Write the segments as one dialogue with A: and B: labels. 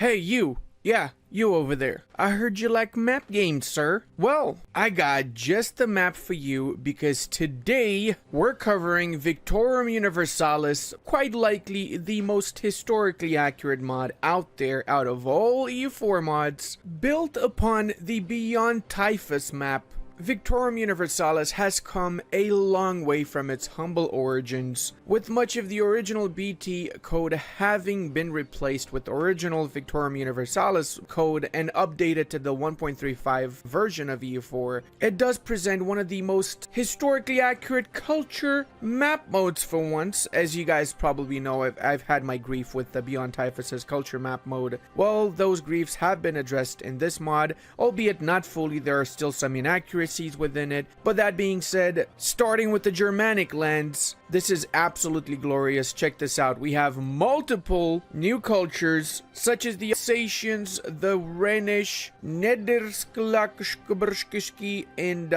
A: Hey, you. Yeah, you over there. I heard you like map games, sir. Well, I got just the map for you because today we're covering Victorium Universalis, quite likely the most historically accurate mod out there out of all EU4 mods, built upon the Beyond Typhus map. Victorium Universalis has come a long way from its humble origins, with much of the original BT code having been replaced with original Victorium Universalis code and updated to the 1.35 version of EU4. It does present one of the most historically accurate culture map modes for once. As you guys probably know, I've had my grief with the Beyond Typhus's culture map mode. Well, those griefs have been addressed in this mod, albeit not fully. There are still some inaccuracies within it, but that being said, starting with the Germanic lands, this is absolutely glorious. Check this out. We have multiple new cultures such as the Alsatians, the Rhenish, Nedersklakshkubershkiski, and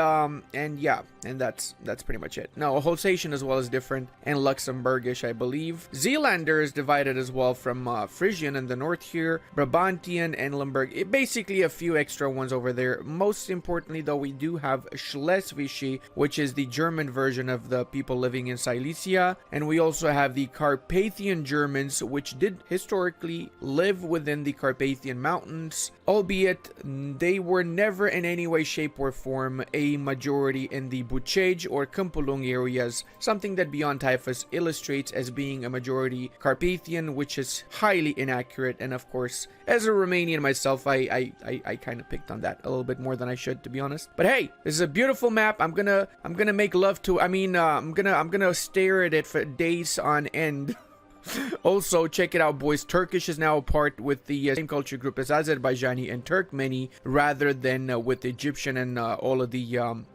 A: yeah, and that's pretty much it. No, Alsatian as well is different, and Luxembourgish, I believe. Zealander is divided as well from Frisian in the north here, Brabantian, and Limburg. Basically a few extra ones over there. Most importantly though, we do have Schleswische, which is the German version of the people living in Silesia, and we also have the Carpathian Germans, which did historically live within the Carpathian Mountains, albeit they were never in any way, shape, or form a majority in the Bucege or Kumpulung areas, something that Beyond Typhus illustrates as being a majority Carpathian, which is highly inaccurate. And of course, as a Romanian myself, I kind of picked on that a little bit more than I should, to be honest. But hey, this is a beautiful map. I'm gonna make love to. I'm gonna stare at it for days on end. Also, check it out, boys. Turkish is now a part with the same culture group as Azerbaijani and Turkmeni, rather than with Egyptian and all of the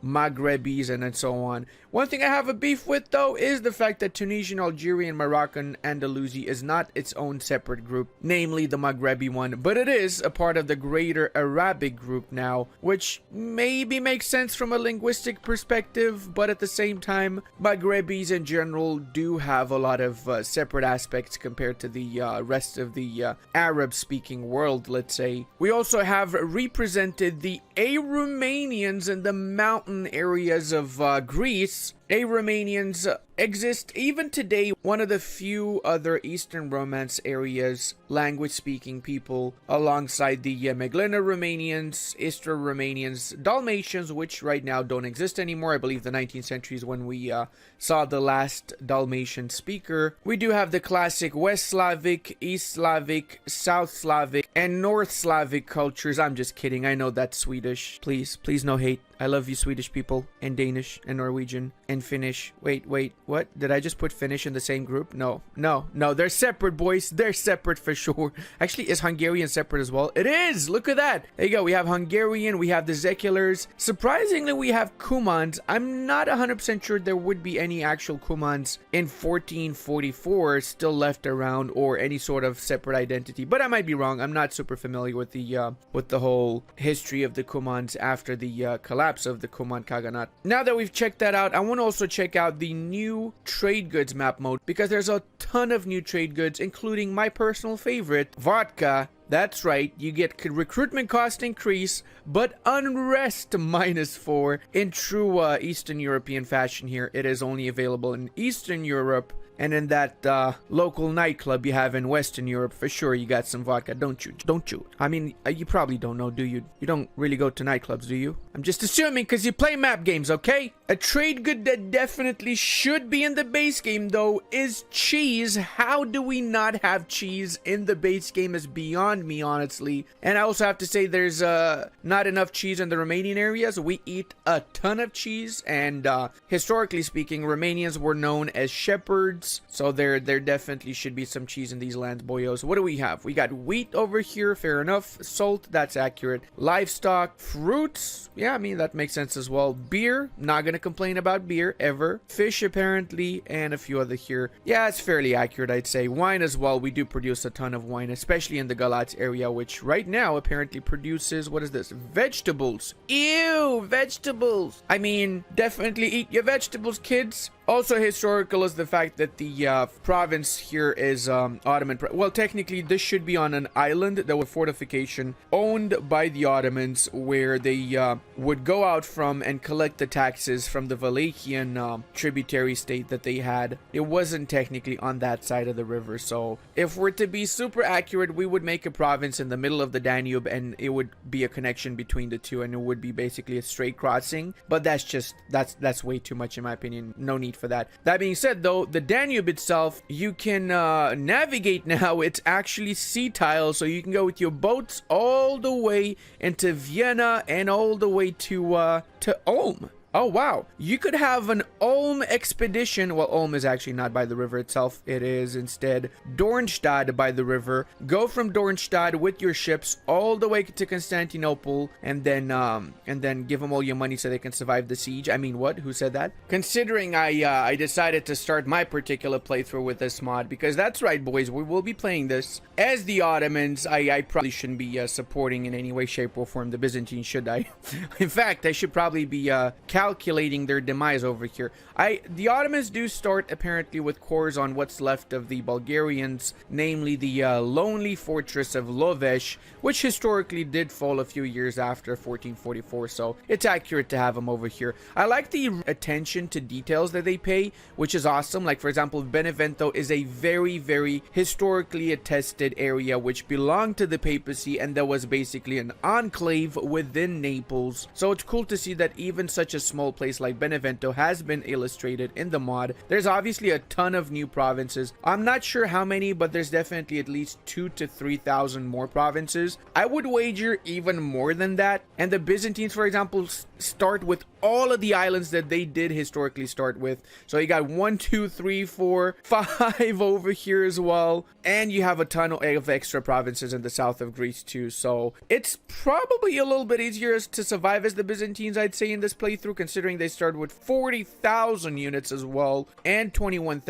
A: Maghrebis and so on. One thing I have a beef with, though, is the fact that Tunisian, Algerian, Moroccan, Andalusi is not its own separate group, namely the Maghrebi one, but it is a part of the greater Arabic group now, which maybe makes sense from a linguistic perspective, but at the same time, Maghrebis in general do have a lot of separate aspects compared to the rest of the Arab-speaking world, let's say. We also have represented the Aromanians in the mountain areas of Greece. Aromanians exist even today, one of the few other Eastern Romance areas language-speaking people, alongside the Meglena Romanians, Istra Romanians, Dalmatians, which right now don't exist anymore. I believe the 19th century is when we saw the last Dalmatian speaker. We do have the classic West Slavic, East Slavic, South Slavic, and North Slavic cultures. I'm just kidding. I know that's Swedish. Please no hate. I love you, Swedish people, and Danish, and Norwegian, and Finnish. Wait, what? Did I just put Finnish in the same group? No, they're separate, boys. They're separate for sure. Actually, is Hungarian separate as well? It is! Look at that! There you go. We have Hungarian, we have the Zekulars. Surprisingly, we have Cumans. I'm not 100% sure there would be any actual Cumans in 1444 still left around, or any sort of separate identity. But I might be wrong. I'm not super familiar with the whole history of the Cumans after the collapse of the Kuman Khaganate. Now that we've checked that out, I want to also check out the new trade goods map mode, because there's a ton of new trade goods, including my personal favorite, vodka. That's right, you get recruitment cost increase, but unrest -4 in true Eastern European fashion here. It is only available in Eastern Europe, and in that local nightclub you have in Western Europe. For sure you got some vodka, don't you? I mean, you probably don't know, do you? You don't really go to nightclubs, do you? I'm just assuming because you play map games, okay? A trade good that definitely should be in the base game, though, is cheese. How do we not have cheese in the base game is beyond me, honestly. And I also have to say there's not enough cheese in the Romanian areas. We eat a ton of cheese, and historically speaking, Romanians were known as shepherds, so there definitely should be some cheese in these lands, boyos. What do we have? We got wheat over here, fair enough. Salt, that's accurate. Livestock, fruits, yeah, I mean, that makes sense as well. Beer, not gonna complain about beer ever. Fish, apparently, and a few other here. Yeah, it's fairly accurate, I'd say. Wine as well. We do produce a ton of wine, especially in the Galatz area, which right now apparently produces, what is this? Vegetables. Ew, vegetables. I mean, definitely eat your vegetables, kids. Also historical is the fact that the province here is Ottoman. Well, technically this should be on an island that was fortification owned by the Ottomans, where they would go out from and collect the taxes from the Wallachian tributary state that they had. It wasn't technically on that side of the river, so if we're to be super accurate, we would make a province in the middle of the Danube, and it would be a connection between the two, and it would be basically a straight crossing. But that's way too much in my opinion. No need for that. That being said, though, the Danube itself, you can navigate now. It's actually sea tile, so you can go with your boats all the way into Vienna and all the way to Ulm. Oh, wow. You could have an Ulm expedition. Well, Ulm is actually not by the river itself. It is instead Dornstadt by the river. Go from Dornstadt with your ships all the way to Constantinople, and then give them all your money so they can survive the siege. I mean, what? Who said that? Considering I decided to start my particular playthrough with this mod, because that's right, boys, we will be playing this as the Ottomans. I probably shouldn't be supporting in any way, shape, or form the Byzantines, should I? In fact, I should probably be calculating their demise over here. The Ottomans do start apparently with cores on what's left of the Bulgarians, namely the lonely fortress of Lovesh, which historically did fall a few years after 1444, so it's accurate to have them over here. I like the attention to details that they pay, which is awesome. Like, for example, Benevento is a very, very historically attested area which belonged to the papacy, and there was basically an enclave within Naples. So it's cool to see that even such a small place like Benevento has been illustrated in the mod. There's obviously a ton of new provinces. I'm not sure how many, but there's definitely at least 2,000 to 3,000 more provinces. I would wager even more than that. And the Byzantines, for example, start with all of the islands that they did historically start with. So you got 1, 2, 3, 4, 5 over here as well. And you have a ton of extra provinces in the south of Greece too. So it's probably a little bit easier to survive as the Byzantines, I'd say, in this playthrough, considering they started with 40,000 units as well, and 21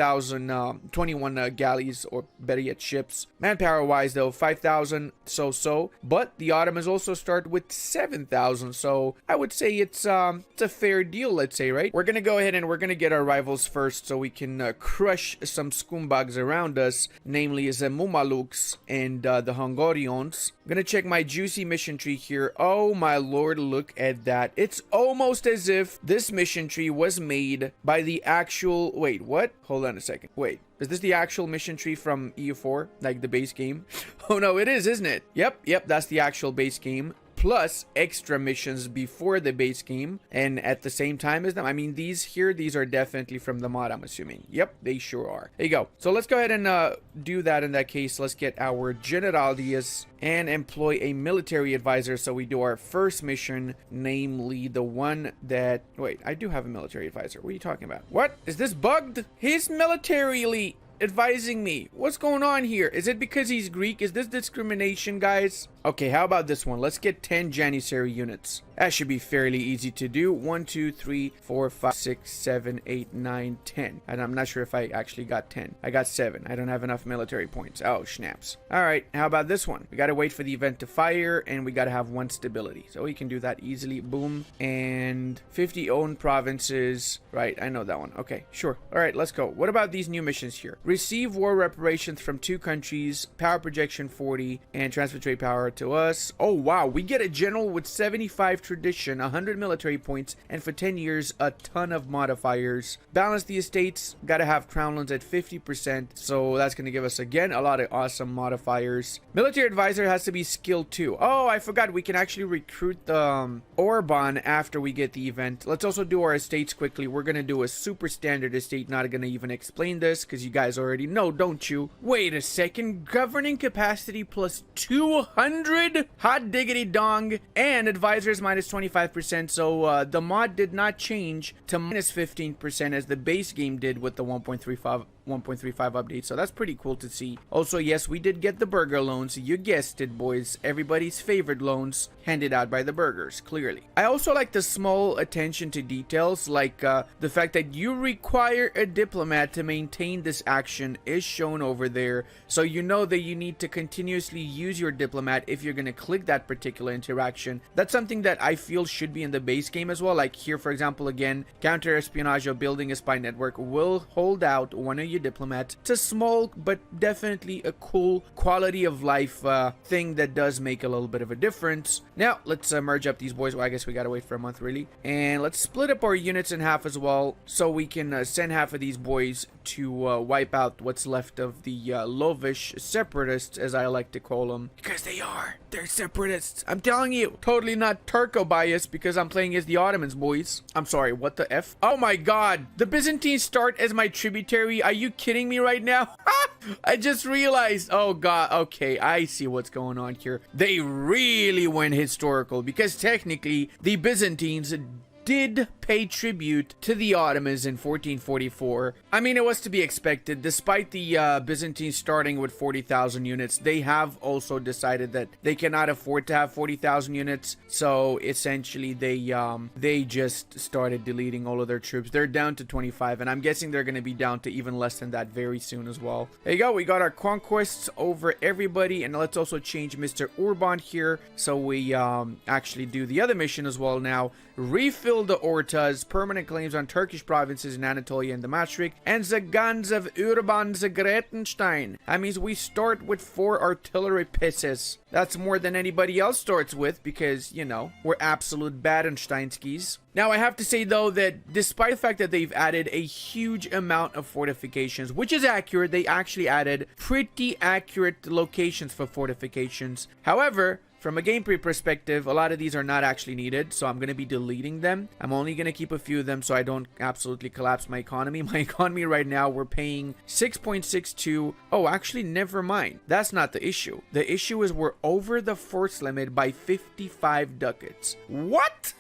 A: galleys, or better yet ships. Manpower wise though, 5,000 so, but the Ottomans also start with 7,000, so I would say it's a fair deal, let's say, right? We're gonna go ahead and we're gonna get our rivals first so we can crush some scumbags around us, namely the Mumaluks and the Hungarians. I'm gonna check my juicy mission tree here. Oh my lord, look at that. It's almost as if this mission tree was made by the actual... Wait, what? Hold on a second. Wait, is this the actual mission tree from EU4? Like the base game? Oh no, it is, isn't it? Yep, that's the actual base game, plus extra missions before the base game and at the same time as them. I mean, these are definitely from the mod, I'm assuming. Yep, they sure are. There you go. So let's go ahead and do that. In that case, let's get our Generaldias and employ a military advisor. So we do our first mission, namely the one that... Wait, I do have a military advisor. What are you talking about? What? Is this bugged? He's militarily advising me. What's going on here? Is it because he's Greek? Is this discrimination, guys? Okay, how about this one? Let's get 10 Janissary units. That should be fairly easy to do. 1, 2, 3, 4, 5, 6, 7, 8, 9, 10. And I'm not sure if I actually got 10. I got 7. I don't have enough military points. Oh, snaps. All right, how about this one? We got to wait for the event to fire, and we got to have 1 stability. So we can do that easily. Boom. And 50 owned provinces. Right, I know that one. Okay, sure. All right, let's go. What about these new missions here? Receive war reparations from 2 countries, power projection 40, and transfer trade power to us. Oh wow, we get a general with 75 tradition, 100 military points, and for 10 years a ton of modifiers. Balance the estates, gotta have crownlands at 50%, so that's gonna give us again a lot of awesome modifiers. Military advisor has to be skilled too. Oh, I forgot, we can actually recruit the Orban after we get the event. Let's also do our estates quickly. We're gonna do a super standard estate, not gonna even explain this because you guys already know, don't you? Wait a second, governing capacity plus 200? Hot diggity dong. And advisors minus 25%, so the mod did not change to minus 15% as the base game did with the 1.35 1.35 update. So that's pretty cool to see. Also, yes, we did get the burger loans. You guessed it, boys. Everybody's favorite loans handed out by the burgers, clearly. I also like the small attention to details, like the fact that you require a diplomat to maintain this action is shown over there. So you know that you need to continuously use your diplomat if you're going to click that particular interaction. That's something that I feel should be in the base game as well. Like here, for example, again, counter-espionage or building a spy network will hold out one of your diplomats. It's a small but definitely a cool quality of life thing that does make a little bit of a difference. Now, let's merge up these boys. Well, I guess we gotta wait for a month, really. And let's split up our units in half as well, so we can send half of these boys to wipe out what's left of the Lovish separatists, as I like to call them. Because they're separatists. I'm telling you, totally not Turco-biased because I'm playing as the Ottomans, boys. I'm sorry, what the F? Oh my god, the Byzantines start as my tributary. Are you kidding me right now? I just realized, oh god, okay, I see what's going on here. They really went historical because technically the Byzantines did pay tribute to the Ottomans in 1444. I mean, it was to be expected. Despite the Byzantines starting with 40,000 units, they have also decided that they cannot afford to have 40,000 units. So essentially, they just started deleting all of their troops. They're down to 25, and I'm guessing they're going to be down to even less than that very soon as well. There you go. We got our conquests over everybody, and let's also change Mr. Urban here, so we actually do the other mission as well now. Refill the Ortas, permanent claims on Turkish provinces in Anatolia and the Maastricht, and the guns of Urban the Gretenstein. That means we start with 4 artillery pieces. That's more than anybody else starts with because, you know, we're absolute Badensteinskis. Now, I have to say, though, that despite the fact that they've added a huge amount of fortifications, which is accurate, they actually added pretty accurate locations for fortifications. However, from a gameplay perspective, a lot of these are not actually needed, so I'm going to be deleting them. I'm only going to keep a few of them so I don't absolutely collapse my economy. My economy right now, we're paying 6.62. Oh, actually, never mind. That's not the issue. The issue is we're over the force limit by 55 ducats. What?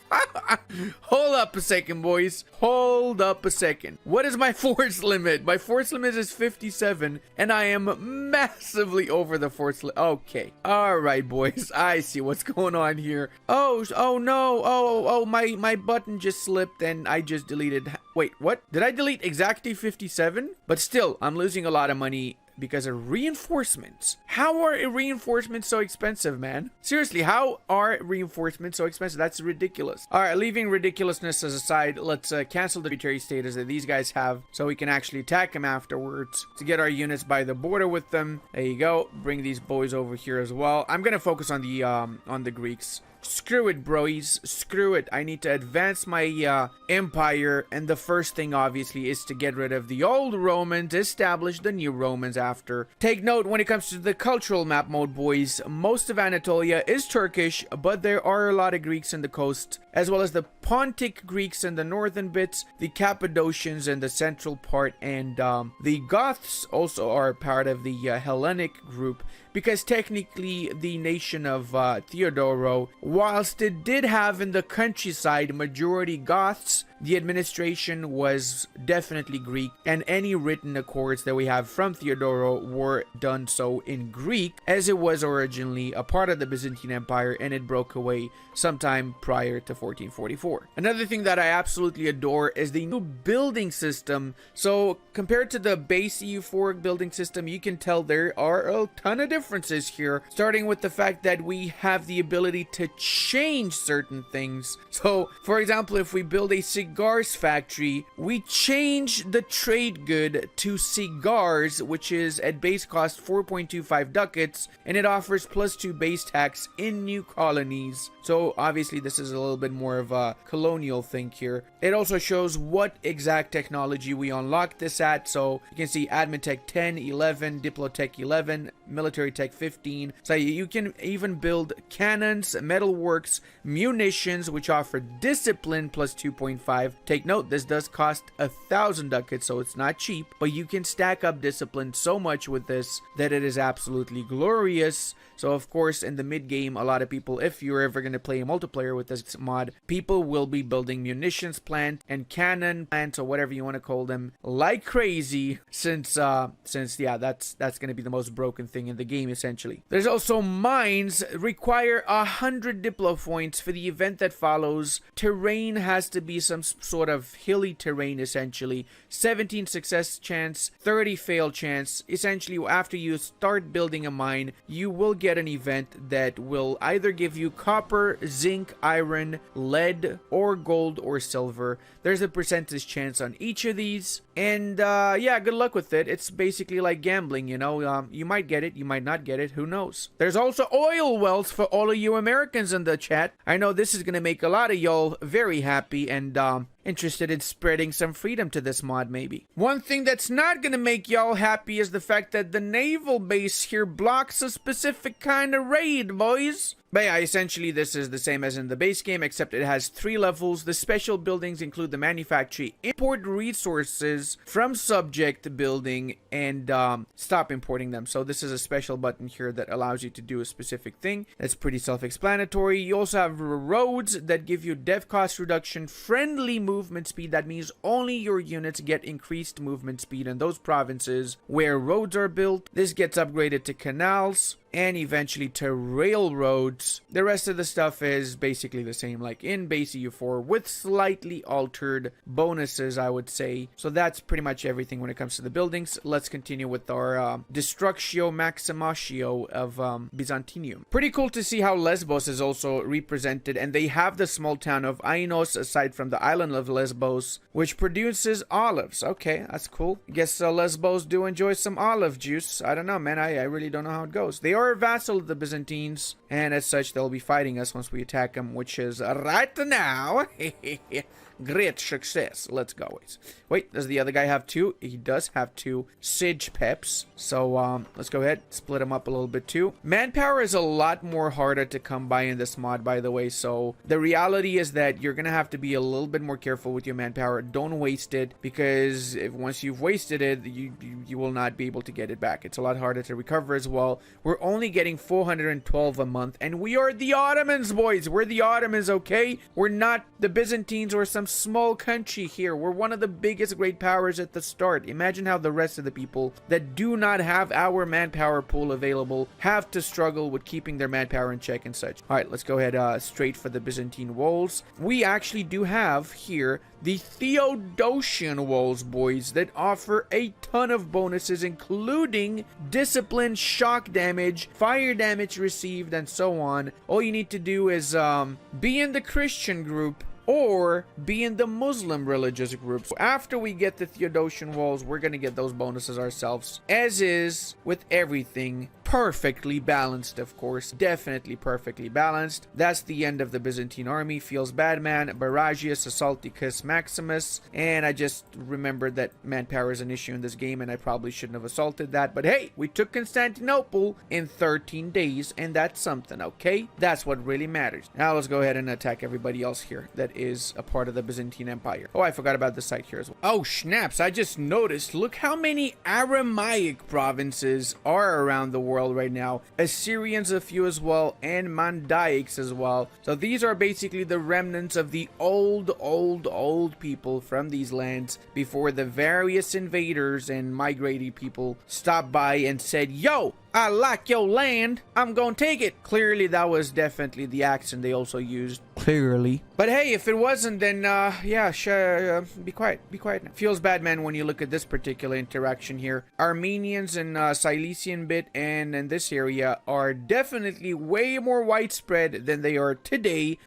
A: Hold up a second, boys. Hold up a second. What is my force limit? My force limit is 57, and I am massively over the force limit. Okay. All right, boys. I see what's going on here. Oh no. Oh, my button just slipped, and I just deleted. Wait, what? Did I delete exactly 57? But still, I'm losing a lot of money because of reinforcements. How are reinforcements so expensive, man? Seriously, how are reinforcements so expensive? That's ridiculous. All right, leaving ridiculousness aside, let's cancel the tributary status that these guys have so we can actually attack them afterwards to get our units by the border with them. There you go. Bring these boys over here as well. I'm gonna focus on the Greeks. Screw it, broies. Screw it. I need to advance my empire, and the first thing, obviously, is to get rid of the old Romans, establish the new Romans after. Take note, when it comes to the cultural map mode, boys, most of Anatolia is Turkish, but there are a lot of Greeks in the coast, as well as the Pontic Greeks in the northern bits, the Cappadocians in the central part, and the Goths also are part of the Hellenic group, because technically the nation of Theodoro, whilst it did have in the countryside majority Goths, the administration was definitely Greek, and any written accords that we have from Theodoro were done so in Greek, as it was originally a part of the Byzantine Empire, and it broke away sometime prior to 1444. Another thing that I absolutely adore is the new building system. So compared to the base EU4 building system, you can tell there are a ton of differences here, starting with the fact that we have the ability to change certain things. So for example, if we build a cigars factory, we change the trade good to cigars, which is at base cost 4.25 ducats, and it offers +2 base tax in new colonies. So obviously this is a little bit more of a colonial thing here. It also shows what exact technology we unlock this at. So you can see Admin Tech 10, 11, Diplotech 11, Military military tech 15. So you can even build cannons, metalworks, munitions, which offer discipline plus 2.5. Take note, this does cost 1,000 ducats, so it's not cheap, but you can stack up discipline so much with this that it is absolutely glorious. So of course, in the mid game, a lot of people, if you're ever going to play a multiplayer with this mod, people will be building munitions plant and cannon plants, or whatever you want to call them, like crazy, since yeah, that's going to be the most broken thing in the game essentially. There's also mines. Require 100 diplo points for the event that follows. Terrain has to be some sort of hilly terrain essentially. 17 success chance, 30 fail chance. Essentially, after you start building a mine, you will get an event that will either give you copper, zinc, iron, lead, or gold or silver. There's a percentage chance on each of these, and yeah, good luck with it. It's basically like gambling, you know. You might get it, you might not get it, who knows. There's also oil wells for all of you Americans in the chat. I know this is gonna make a lot of y'all very happy and interested in spreading some freedom to this mod, maybe. One thing that's not gonna make y'all happy is the fact that the naval base here blocks a specific kind of raid, boys. But yeah, essentially this is the same as in the base game, except it has 3 levels. The special buildings include the manufacturing, import resources from subject building, and stop importing them. So this is a special button here that allows you to do a specific thing. That's pretty self-explanatory. You also have roads that give you dev cost reduction, friendly movement speed. That means only your units get increased movement speed in those provinces where roads are built. This gets upgraded to canals and eventually to railroads. The rest of the stuff is basically the same like in base EU4 with slightly altered bonuses, I would say. So that's pretty much everything when it comes to the buildings. Let's continue with our Destructio Maximatio of Byzantium. Pretty cool to see how Lesbos is also represented, and they have the small town of Ainos aside from the island of Lesbos, which produces olives. Okay, that's cool. Guess Lesbos do enjoy some olive juice. I don't know, man. I really don't know how it goes. They are a vassal of the Byzantines, and as such, they'll be fighting us once we attack them, which is right now. Great success. Let's go. Wait, does the other guy have 2? He does have 2 Siege Peps. So, let's go ahead, split them up a little bit too. Manpower is a lot more harder to come by in this mod, by the way. So, the reality is that you're going to have to be a little bit more careful with your manpower. Don't waste it, because once you've wasted it, you will not be able to get it back. It's a lot harder to recover as well. We're only getting 412 a month, and we are the Ottomans, boys. We're the Ottomans, okay? We're not the Byzantines or some small country here. We're one of the biggest great powers at the start. Imagine how the rest of the people that do not have our manpower pool available have to struggle with keeping their manpower in check and such. All right, let's go ahead straight for the Byzantine walls. We actually do have here the Theodosian walls, boys, that offer a ton of bonuses, including discipline, shock damage, fire damage received, and so on. All you need to do is be in the Christian group or be in the Muslim religious groups. After we get the Theodosian walls, we're gonna get those bonuses ourselves, as is with everything. Perfectly balanced, of course. Definitely perfectly balanced. That's the end of the Byzantine army. Feels bad, man. Baragius, Assaulticus, Maximus. And I just remembered that manpower is an issue in this game, and I probably shouldn't have assaulted that. But hey, we took Constantinople in 13 days, and that's something, okay? That's what really matters. Now let's go ahead and attack everybody else here that is a part of the Byzantine Empire. Oh, I forgot about this site here as well. Oh, snaps. I just noticed. Look how many Aramaic provinces are around the world right now. Assyrians a few as well, and Mandaics as well. So these are basically the remnants of the old people from these lands before the various invaders and migrating people stopped by and said, yo, I like your land, I'm gonna take it. Clearly that was definitely the accent they also used. Clearly. But hey, if it wasn't, then yeah, sure, be quiet now. Feels bad, man, when you look at this particular interaction here. Armenians and Cilician bit and in this area are definitely way more widespread than they are today.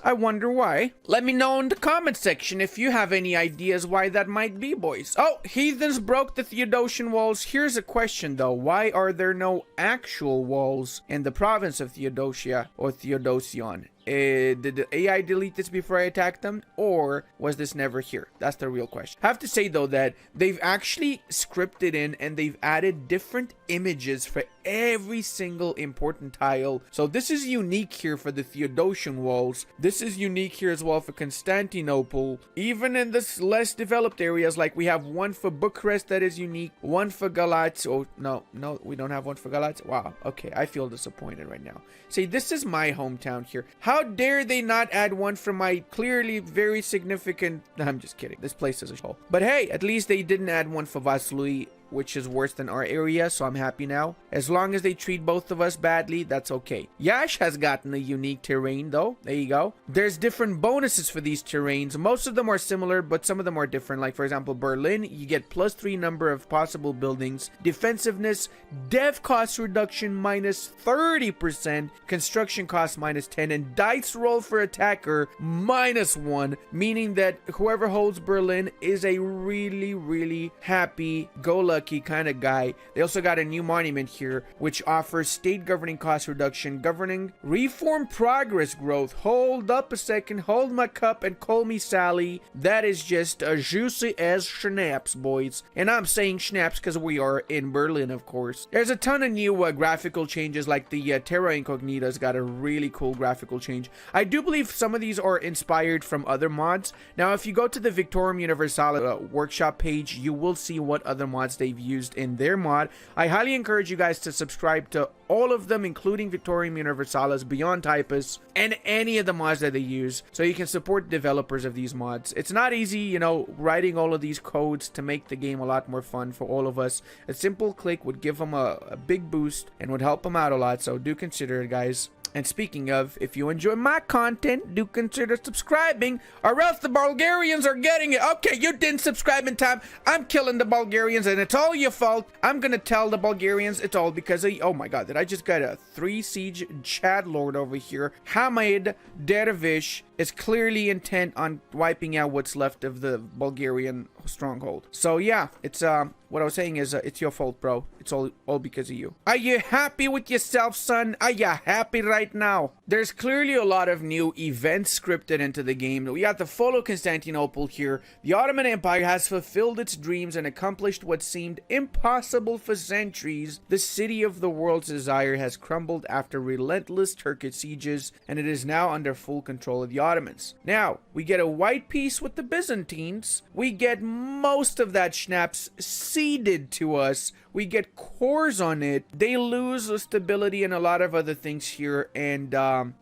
A: I wonder why. Let me know in the comment section if you have any ideas why that might be, boys. Oh, heathens broke the Theodosian walls. Here's a question though. Why are there no actual walls in the province of Theodosia or Theodosion? Did the AI delete this before I attacked them, or was this never here? That's the real question. I have to say though that they've actually scripted in and they've added different images for every single important tile. So this is unique here for the Theodosian walls. This is unique here as well for Constantinople. Even in this less developed areas, like we have one for Bucharest that is unique, one for Galatz. Oh, no, we don't have one for Galatz. Wow, okay, I feel disappointed right now. See, this is my hometown here. How dare they not add one for my clearly very significant... I'm just kidding. This place is a hole. But hey, at least they didn't add one for Vaslui, which is worse than our area, so I'm happy now. As long as they treat both of us badly, that's okay. Yash has gotten a unique terrain though. There you go. There's different bonuses for these terrains. Most of them are similar, but some of them are different. Like for example, Berlin, you get +3 number of possible buildings. Defensiveness, dev cost reduction -30%, construction cost -10, and dice roll for attacker -1, meaning that whoever holds Berlin is a really happy go lucky kind of guy. They also got a new monument here which offers state governing cost reduction, governing reform progress growth. Hold up a second, hold my cup and call me Sally. That is just a juicy as schnapps, boys. And I'm saying schnapps because we are in Berlin, of course. There's a ton of new graphical changes, like the Terra Incognita's got a really cool graphical change. I do believe some of these are inspired from other mods. Now if you go to the Victorium Universalis workshop page, you will see what other mods they've used in their mod. I highly encourage you guys to subscribe to all of them, including Victorium Universalis, Beyond Typus, and any of the mods that they use, so you can support developers of these mods. It's not easy, you know, writing all of these codes to make the game a lot more fun for all of us. A simple click would give them a big boost and would help them out a lot, so do consider it, guys. And speaking of, if you enjoy my content, do consider subscribing, or else the Bulgarians are getting it. Okay, you didn't subscribe in time. I'm killing the Bulgarians, and it's all your fault. I'm gonna tell the Bulgarians it's all because of... Oh my god, did I just get a 3 siege Chad Lord over here? Hamid Dervish is clearly intent on wiping out what's left of the Bulgarian stronghold. So yeah, it's what I was saying is it's your fault, bro. It's all because of you. Are you happy with yourself, son? Are you happy right now? There's clearly a lot of new events scripted into the game. We got the fall of Constantinople here. The Ottoman Empire has fulfilled its dreams and accomplished what seemed impossible for centuries. The city of the world's desire has crumbled after relentless Turkish sieges, and it is now under full control of the Ottomans. Now, we get a white peace with the Byzantines. We get most of that schnapps ceded to us. We get cores on it. They lose stability and a lot of other things here, and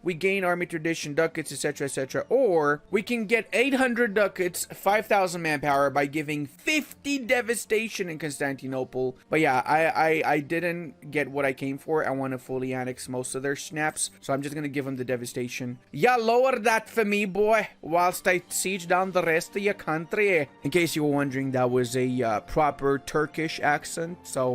A: we gain army tradition, ducats, etc, etc. Or we can get 800 ducats, 5,000 manpower by giving 50 devastation in Constantinople. But yeah, I didn't get what I came for. I want to fully annex most of their snaps, so I'm just gonna give them the devastation. Yeah, lower that for me, boy, whilst I siege down the rest of your country. In case you were wondering, that was a proper Turkish accent. So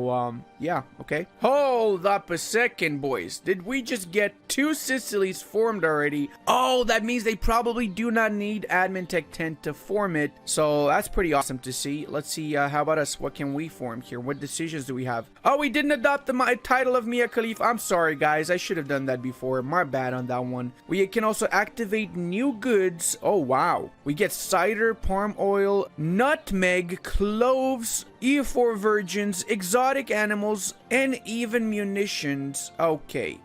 A: yeah, okay. Hold up a second, boys. Did we just get 2 Sicilies formed already? Oh, that means they probably do not need admin tech 10 to form it. So that's pretty awesome to see. Let's see, how about us? What can we form here? What decisions do we have? Oh, we didn't adopt the title of Mia Khalifa. I'm sorry, guys. I should have done that before. My bad on that one. We can also activate new goods. Oh, wow. We get cider, palm oil, nutmeg, cloves, EU4 virgins, exotic animals, and even munitions. Okay,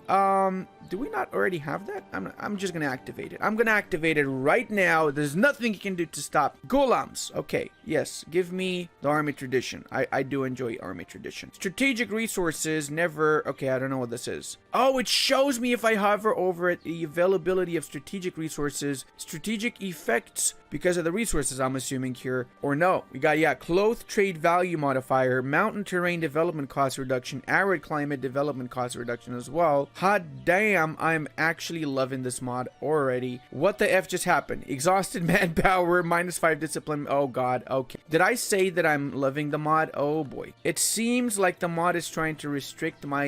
A: do we not already have that? I'm just gonna activate it. I'm gonna activate it right now. There's nothing you can do to stop. Gulams. Okay, yes, give me the army tradition. I do enjoy army tradition. Strategic resources, never... Okay, I don't know what this is. Oh, it shows me if I hover over it, the availability of strategic resources, strategic effects because of the resources, I'm assuming here. Or no, we got, yeah, cloth trade value modifier, mountain terrain development cost reduction, arid climate development cost reduction as well. Hot damn, I'm actually loving this mod already. What the F just happened? Exhausted manpower, -5 discipline. Oh god, okay. Did I say that I'm loving the mod? Oh boy. It seems like the mod is trying to restrict my,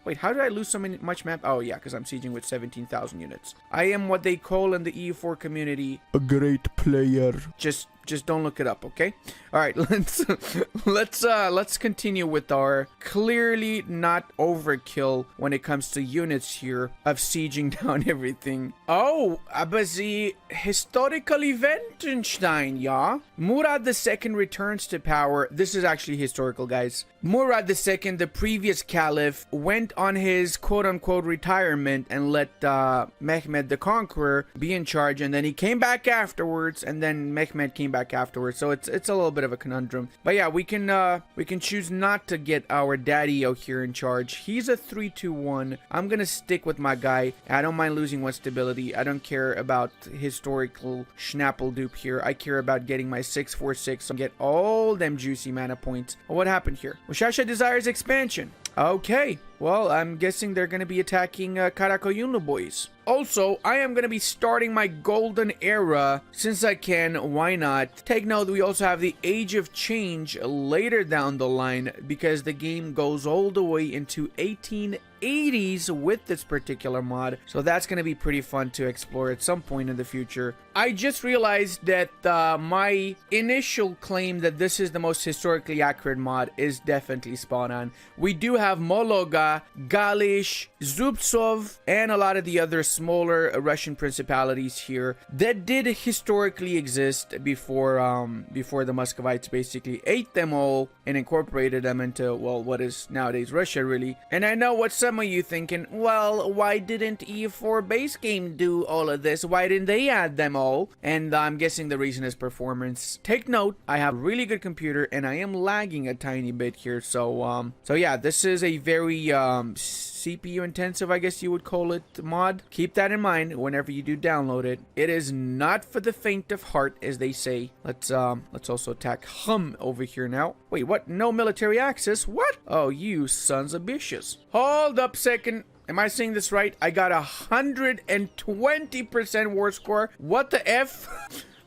A: wait, how did I lose so much map? Oh yeah, because I'm sieging with 17,000 units. I am what they call in the EU4 community a great player. Just don't look it up, okay? All right, let's continue with our clearly not overkill when it comes to units here of sieging down everything. Oh, aber the historical event in Stein, yeah? Murad II returns to power. This is actually historical, guys. Murad II, the previous caliph, went on his quote-unquote retirement and let Mehmed the Conqueror be in charge, and then he came back afterwards, and then Mehmed came back afterwards. So it's a little bit of a conundrum. But yeah, we can choose not to get our daddy out here in charge. He's a 3-2-1. I'm gonna stick with my guy. I don't mind losing one stability. I don't care about historical schnappledoop here. I care about getting my 646 and get all them juicy mana points. Well, what happened here? Mushasha desires expansion. Okay, well, I'm guessing they're going to be attacking Karakoyunlu boys. Also, I am going to be starting my golden era since I can. Why not? Take note, we also have the Age of Change later down the line because the game goes all the way into 1880s with this particular mod. So that's going to be pretty fun to explore at some point in the future. I just realized that my initial claim that this is the most historically accurate mod is definitely spot on. We do have Mologa, Galish, Zubtsov, and a lot of the other smaller Russian principalities here that did historically exist before the Muscovites basically ate them all and incorporated them into, well, what is nowadays Russia, really. And I know what some of you thinking, well, why didn't EU4 base game do all of this? Why didn't they add them all? And I'm guessing the reason is performance. Take note, I have a really good computer and I am lagging a tiny bit here. So yeah, this is a very CPU intensive, I guess you would call it, mod. Keep that in mind whenever you do download it. It is not for the faint of heart, as they say. Let's also attack Hum over here now. Wait, what? No military access? What? Oh, you sons of bitches. Hold up a second. Am I saying this right? I got 120% war score. What the F?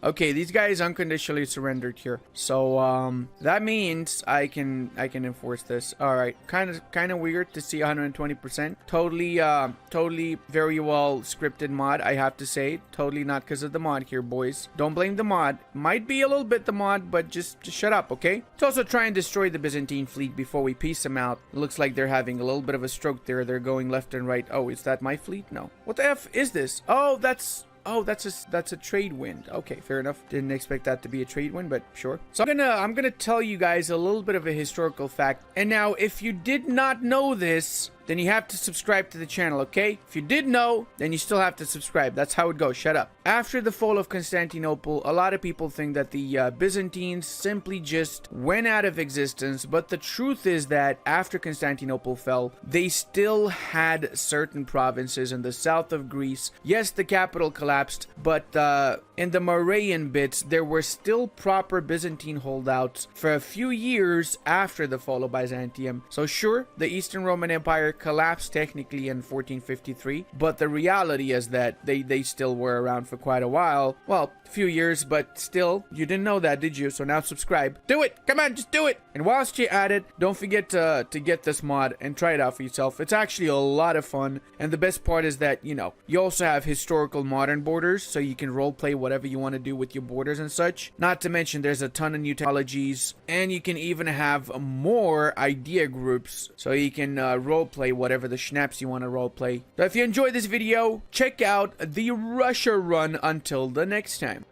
A: Okay, these guys unconditionally surrendered here. So that means I can enforce this. All right, kind of weird to see 120%. Totally very well scripted mod, I have to say. Totally not because of the mod here, boys. Don't blame the mod. Might be a little bit the mod, but just shut up, okay? Let's also try and destroy the Byzantine fleet before we piece them out. It looks like they're having a little bit of a stroke there. They're going left and right. Oh, is that my fleet? No. What the F is this? Oh, that's a trade wind. Okay, fair enough. Didn't expect that to be a trade wind, but sure. So I'm gonna tell you guys a little bit of a historical fact. And now, if you did not know this, then you have to subscribe to the channel, okay? If you did know, then you still have to subscribe. That's how it goes. Shut up. After the fall of Constantinople, a lot of people think that the Byzantines simply just went out of existence, but the truth is that after Constantinople fell, they still had certain provinces in the south of Greece. Yes, the capital collapsed, but in the Moravian bits, there were still proper Byzantine holdouts for a few years after the fall of Byzantium. So sure, the Eastern Roman Empire collapsed technically in 1453, but the reality is that they still were around for quite a while. Well, a few years, but still, you didn't know that, did you? So now subscribe. Do it! Come on, just do it! And whilst you're at it, don't forget to get this mod and try it out for yourself. It's actually a lot of fun, and the best part is that, you also have historical modern borders, so you can roleplay whatever you want to do with your borders and such. Not to mention, there's a ton of new technologies, and you can even have more idea groups, so you can roleplay whatever the schnapps you want to roleplay. So if you enjoyed this video, check out the Russia run until the next time.